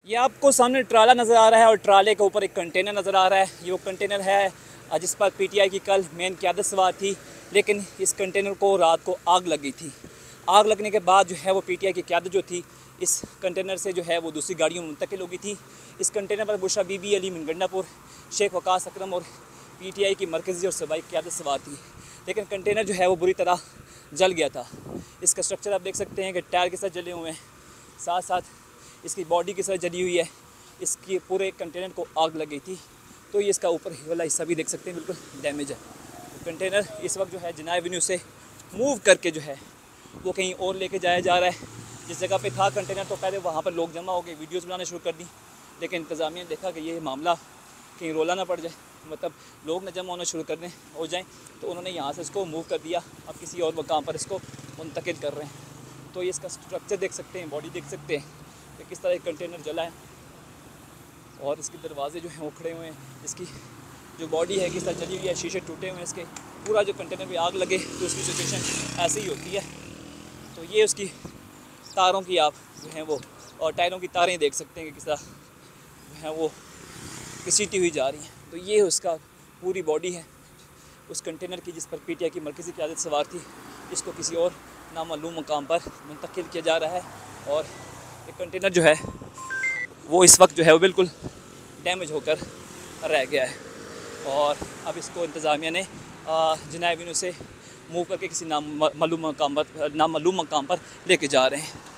ये आपको सामने ट्राला नज़र आ रहा है और ट्राले के ऊपर एक कंटेनर नज़र आ रहा है। ये वो कंटेनर है जिस पर पीटीआई की कल मेन क़यादत सवार थी, लेकिन इस कंटेनर को रात को आग लग गई थी। आग लगने के बाद जो है वो पीटीआई की क़यादत जो थी इस कंटेनर से जो है वो दूसरी गाड़ियों में मुंतकिल हो गई थी। इस कंटेनर पर बुशरा बीबी, अली मिनगंडापुर, शेख वकास अकरम और पीटीआई की मरकज़ी और सूबाई क़यादत सवार थी, लेकिन कंटेनर जो है वो बुरी तरह जल गया था। इसका स्ट्रक्चर आप देख सकते हैं कि टायर के साथ जले हुए हैं, साथ साथ इसकी बॉडी के साथ जली हुई है। इसकी पूरे कंटेनर को आग लग गई थी। तो ये इसका ऊपर वाला हिस्सा भी देख सकते हैं बिल्कुल डैमेज है। तो कंटेनर इस वक्त जो है जनाब एवेन्यू से मूव करके जो है वो कहीं और लेके जाया जा रहा है। जिस जगह पे था कंटेनर तो पहले वहाँ पर लोग जमा हो गए, वीडियोज़ बनाना शुरू कर दी, लेकिन इंतज़ामिया ने देखा कि ये मामला कहीं रोला ना पड़ जाए, मतलब लोग न जमा होना शुरू कर दें हो जाएँ, तो उन्होंने यहाँ से इसको मूव कर दिया। अब किसी और मकाम पर इसको मुंतकिल कर रहे हैं। तो ये इसका स्ट्रक्चर देख सकते हैं, बॉडी देख सकते हैं कि किस तरह कंटेनर जला है और इसके दरवाजे जो हैं वो खड़े हुए हैं। इसकी जो बॉडी है किस तरह जली हुई है, शीशे टूटे हुए हैं इसके। पूरा जो कंटेनर में आग लगे तो उसकी सिचुएशन ऐसी ही होती है। तो ये उसकी तारों की आप जो हैं वो और टायरों की तारें देख सकते हैं कि किस तरह जो है वो घसीटी हुई जा रही हैं। तो ये उसका पूरी बॉडी है उस कंटेनर की जिस पर पीटीआई की मरकज़ी क़यादत सवार थी। इसको किसी और नामालूम मकाम पर मुंतकिल किया जा रहा है और ये कंटेनर जो है वो इस वक्त जो है वो बिल्कुल डैमेज होकर रह गया है और अब इसको इंतज़ामिया ने जनाब एवेन्यू से मूव करके किसी नामालूम मकाम पर लेके जा रहे हैं।